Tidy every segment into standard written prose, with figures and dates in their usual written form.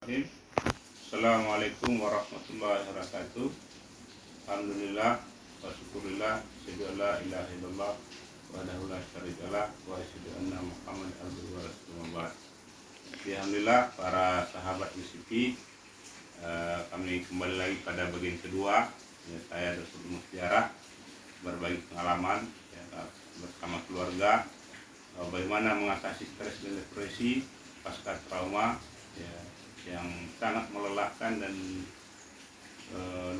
Assalamualaikum warahmatullahi wabarakatuh. Alhamdulillah wa syukurillah asyhadu an la ilaha illallah wahdahu la syarikalah wa asyhadu anna Muhammadan abduhu wa rasuluh. Alhamdulillah para sahabat UCP, kami kembali lagi pada bagian kedua. Saya Dr. Mustiarah berbagi pengalaman bersama keluarga bagaimana mengatasi stres dan depresi pasca trauma yang sangat melelahkan dan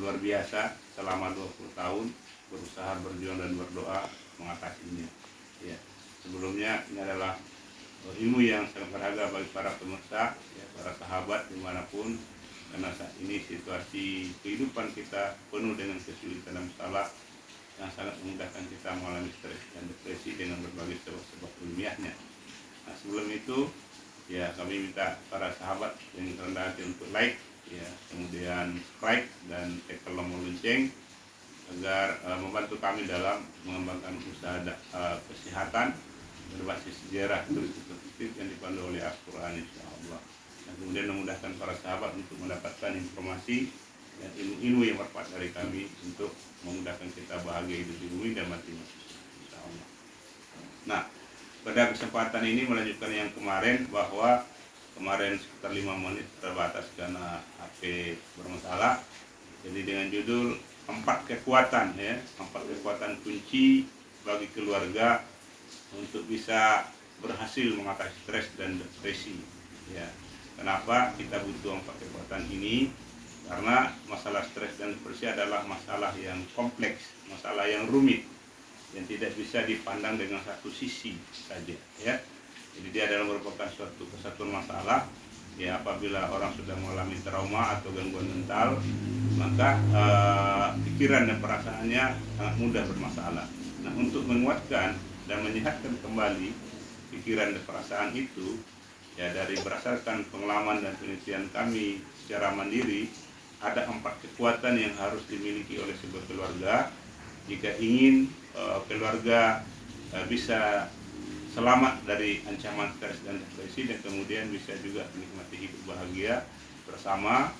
luar biasa selama 20 tahun berusaha berjuang dan berdoa mengatasinya. Sebelumnya ini adalah ilmu yang sangat berharga bagi para pemirsa, para sahabat dimanapun, karena saat ini situasi kehidupan kita penuh dengan kesulitan dan masalah yang sangat memudahkan kita mengalami stres dan depresi dengan berbagai sebab ilmiahnya. Nah, sebelum itu kami minta para sahabat yang rendah hati untuk like, kemudian subscribe dan tekan tombol lonceng agar membantu kami dalam mengembangkan usaha kesehatan berbasis sejarah positif yang dipandu oleh Al-Quran, insyaallah. Dan kemudian memudahkan para sahabat untuk mendapatkan informasi dan ilmu-ilmu yang bermanfaat dari kami untuk memudahkan kita bahagia hidup di bumi dan mati, insyaallah. Nah, pada kesempatan ini melanjutkan yang kemarin, bahwa kemarin sekitar 5 menit terbatas karena HP bermasalah. Jadi dengan judul 4 kekuatan kunci bagi keluarga untuk bisa berhasil mengatasi stres dan depresi. Kenapa kita butuh 4 kekuatan ini? Karena masalah stres dan depresi adalah masalah yang kompleks, masalah yang rumit, yang tidak bisa dipandang dengan satu sisi saja. Jadi dia adalah merupakan suatu kesatuan masalah. Apabila orang sudah mengalami trauma atau gangguan mental, maka pikiran dan perasaannya sangat mudah bermasalah. Nah, untuk menguatkan dan menyehatkan kembali pikiran dan perasaan itu, dari berdasarkan pengalaman dan penelitian kami secara mandiri, ada 4 kekuatan yang harus dimiliki oleh sebuah keluarga jika ingin keluarga bisa selamat dari ancaman stres dan depresi, dan kemudian bisa juga menikmati hidup bahagia bersama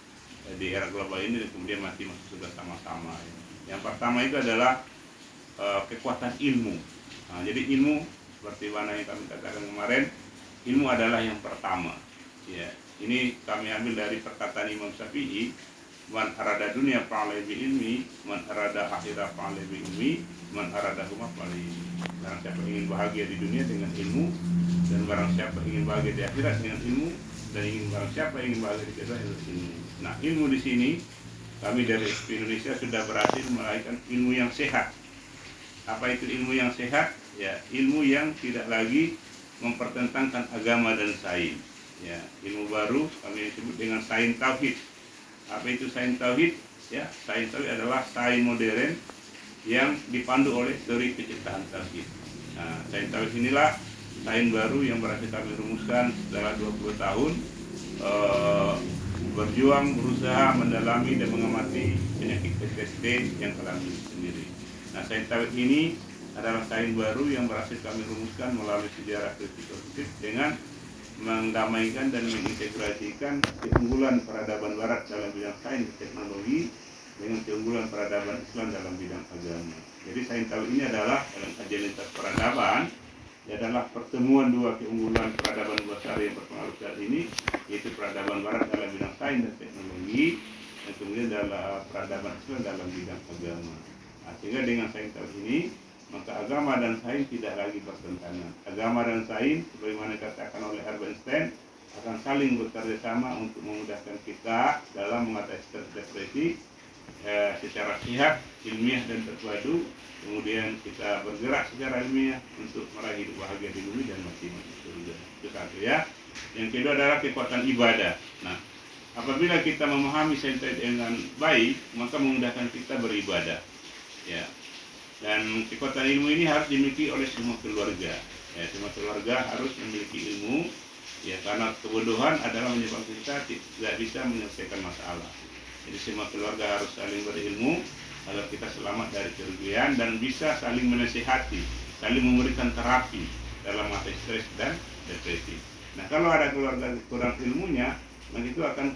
di era global ini, dan kemudian mati masuk surga sama-sama. Yang pertama itu adalah kekuatan ilmu. Nah, jadi ilmu seperti mana yang kami katakan kemarin, ilmu adalah yang pertama. Ini kami ambil dari perkataan Imam Syafi'i, man arada dunia fa'alai bi ilmi, man arada akhirah fa'alai bi ilmi, man arada huma fa'alai ilmi. Barang siapa ingin bahagia di dunia dengan ilmu, dan barang siapa ingin bahagia di akhirat dengan ilmu, dan barang siapa ingin bahagia di akhirat dengan ilmu. Nah, ilmu di sini kami dari Indonesia sudah berhasil melahirkan ilmu yang sehat. Apa itu ilmu yang sehat? Ilmu yang tidak lagi mempertentangkan agama dan sains. Ilmu baru kami sebut dengan sains tauhid. Apa itu sains tauhid? Sains tauhid adalah sains modern yang dipandu oleh teori penciptaan tauhid. Nah, sains tauhid inilah sains baru yang berhasil kami rumuskan setelah 20 tahun berjuang, berusaha mendalami dan mengamati penyakit PTSD yang kami sendiri. Nah, sains tauhid ini adalah sains baru yang berhasil kami rumuskan melalui sejarah positif dengan mendamaikan dan mengintegrasikan keunggulan peradaban barat dalam bidang sains dan teknologi dengan keunggulan peradaban Islam dalam bidang agama. Jadi sains tauhid ini adalah dalam kajian lintas peradaban, adalah pertemuan dua keunggulan peradaban besar yang berpengaruh saat ini, yaitu peradaban barat dalam bidang sains dan teknologi, dan kemudian dalam peradaban Islam dalam bidang agama. Nah, sehingga dengan sains tauhid ini, maka agama dan sains tidak lagi bertentangan. Agama dan sains, sebagaimana dikatakan oleh Albert Einstein, akan saling bekerja sama untuk memudahkan kita dalam mengatasi stres depresi secara sehat, ilmiah dan terpadu. Kemudian kita bergerak secara ilmiah untuk meraih hidup bahagia di bumi dan mati masuk surga. Itu satu. Yang kedua adalah kekuatan ibadah. Nah, apabila kita memahami sains dengan baik, maka memudahkan kita beribadah. Dan kekuatan ilmu ini harus dimiliki oleh semua keluarga. Semua keluarga harus memiliki ilmu, karena kebodohan adalah menyebabkan kita tidak bisa menyelesaikan masalah. Jadi semua keluarga harus saling berilmu agar kita selamat dari kerugian dan bisa saling menasihati, saling memberikan terapi dalam mengatasi stres dan depresi. Nah, kalau ada keluarga kurang ilmunya, maka itu akan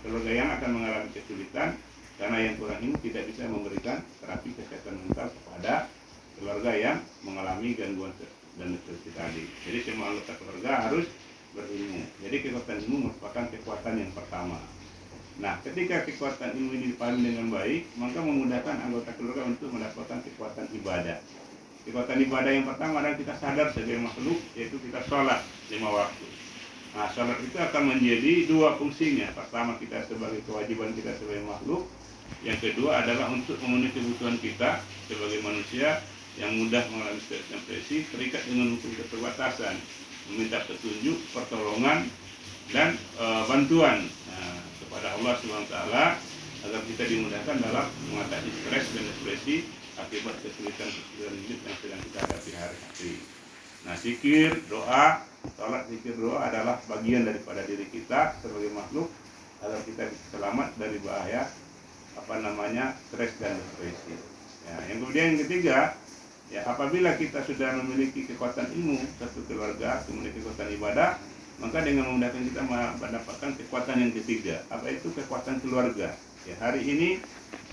keluarga yang akan mengalami kesulitan karena yang kurang ilmu tidak bisa memberikan terapi kesehatan mental kepada keluarga yang mengalami gangguan dan depresi tadi. Jadi semua anggota keluarga harus berilmu. Jadi kekuatan ilmu merupakan kekuatan yang pertama. Nah, ketika kekuatan ilmu ini dipahami dengan baik, maka memudahkan anggota keluarga untuk mendapatkan kekuatan ibadah. Kekuatan ibadah yang pertama adalah kita sadar sebagai makhluk, yaitu kita sholat 5 waktu. Nah, sholat itu akan menjadi 2 fungsinya. Pertama, kita sebagai kewajiban kita sebagai makhluk. Yang kedua adalah untuk memenuhi kebutuhan kita sebagai manusia yang mudah mengalami stres dan depresi, terikat dengan hukum keterbatasan, meminta petunjuk, pertolongan, dan bantuan kepada Allah SWT agar kita dimudahkan dalam mengatasi stres dan depresi akibat kesulitan hidup yang sedang kita hadapi hari-hari. Nah, zikir, doa, salat, zikir, doa adalah bagian daripada diri kita sebagai makhluk agar kita bisa selamat dari bahaya stres dan depresi. Ya, yang kemudian yang ketiga, ya apabila kita sudah memiliki kekuatan ilmu satu keluarga, kemudian kekuatan ibadah, maka dengan memudahkan kita mendapatkan kekuatan yang ketiga. Apa itu kekuatan keluarga? Ya, hari ini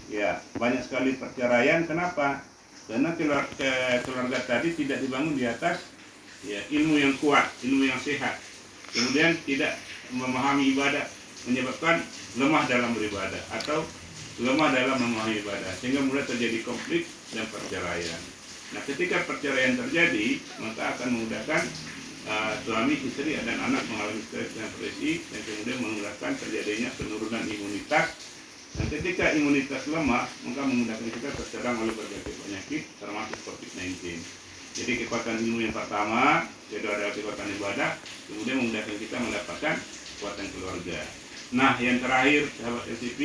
ya banyak sekali perceraian. Kenapa? Karena keluarga tadi tidak dibangun di atas ya ilmu yang kuat, ilmu yang sehat. Kemudian tidak memahami ibadah, menyebabkan lemah dalam beribadah atau lemah dalam memahami ibadah, sehingga mulai terjadi konflik dan perceraian. Nah, ketika perceraian terjadi, maka akan memudahkan suami, istri, dan anak mengalami stres dan depresi, dan kemudian memudahkan terjadinya penurunan imunitas. Dan ketika imunitas lemah, maka memudahkan kita terserang oleh berbagai penyakit, termasuk COVID-19. Jadi kekuatan ilmu yang pertama, kedua adalah kekuatan ibadah, kemudian memudahkan kita mendapatkan kekuatan keluarga. Nah, yang terakhir, sahabat LCP,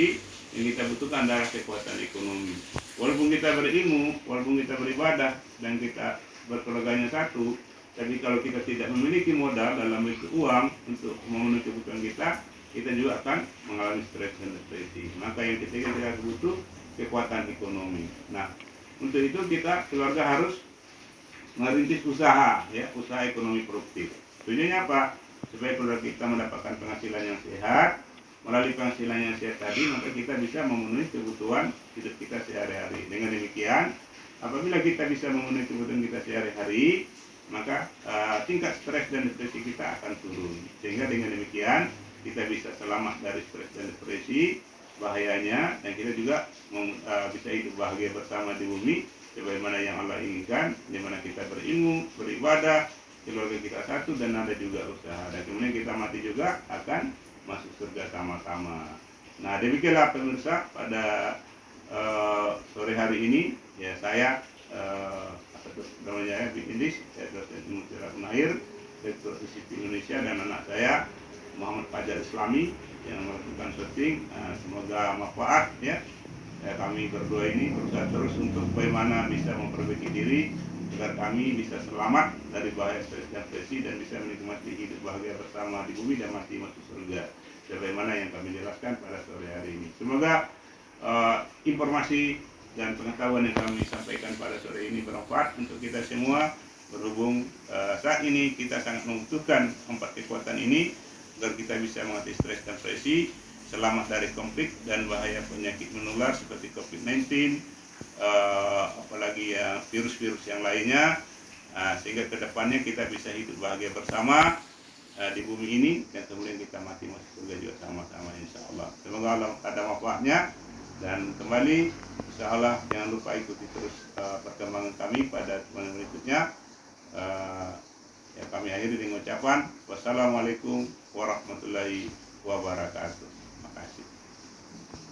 yang kita butuhkan adalah kekuatan ekonomi. Walaupun kita berilmu, walaupun kita beribadah, dan kita berkeluarganya satu, tapi kalau kita tidak memiliki modal dalam bentuk uang untuk memenuhi kebutuhan kita juga akan mengalami stres dan depresi. Maka yang ketiga kita butuh kekuatan ekonomi. Nah, untuk itu kita keluarga harus merintis usaha, ya, usaha ekonomi produktif. Tujuannya apa? Supaya keluarga kita mendapatkan penghasilan yang sehat. Melalui penghasilan yang sehat tadi, maka kita bisa memenuhi kebutuhan hidup kita sehari-hari. Dengan demikian, apabila kita bisa memenuhi kebutuhan kita sehari-hari, maka tingkat stres dan depresi kita akan turun. Sehingga dengan demikian kita bisa selamat dari stres dan depresi bahayanya, dan kita juga bisa hidup bahagia bersama di bumi sebagaimana yang Allah inginkan, di mana kita berilmu, beribadah, keluarga kita satu, dan ada juga usaha, dan kemudian kita mati juga akan masuk surga sama-sama. Nah, demikianlah pemirsa pada sore hari ini, ya saya atas namanya Indis, saya dosen ilmu sirah unair, Rektor ISIP Indonesia, dan anak saya Muhammad Fajar Islami yang melakukan syuting. Semoga manfaat, ya. Kami berdua ini berusaha terus untuk bagaimana bisa memperbaiki diri agar kami bisa selamat dari bahaya stres dan depresi dan bisa menikmati hidup bahagia bersama di bumi dan mati masuk surga sebagaimana yang kami jelaskan pada sore hari ini. Semoga informasi dan pengetahuan yang kami sampaikan pada sore ini bermanfaat untuk kita semua, berhubung saat ini kita sangat membutuhkan 4 kekuatan ini agar kita bisa mengatasi stres dan depresi, selamat dari konflik dan bahaya penyakit menular seperti COVID-19, apalagi ya virus-virus yang lainnya, sehingga kedepannya kita bisa hidup bahagia bersama di bumi ini, dan kemudian kita mati masuk surga juga sama-sama, insya Allah. Semoga Allah ada manfaatnya, dan kembali insya Allah jangan lupa ikuti terus perkembangan kami pada teman berikutnya. Ya, kami akhiri dengan ucapan wassalamualaikum warahmatullahi wabarakatuh. Terima kasih.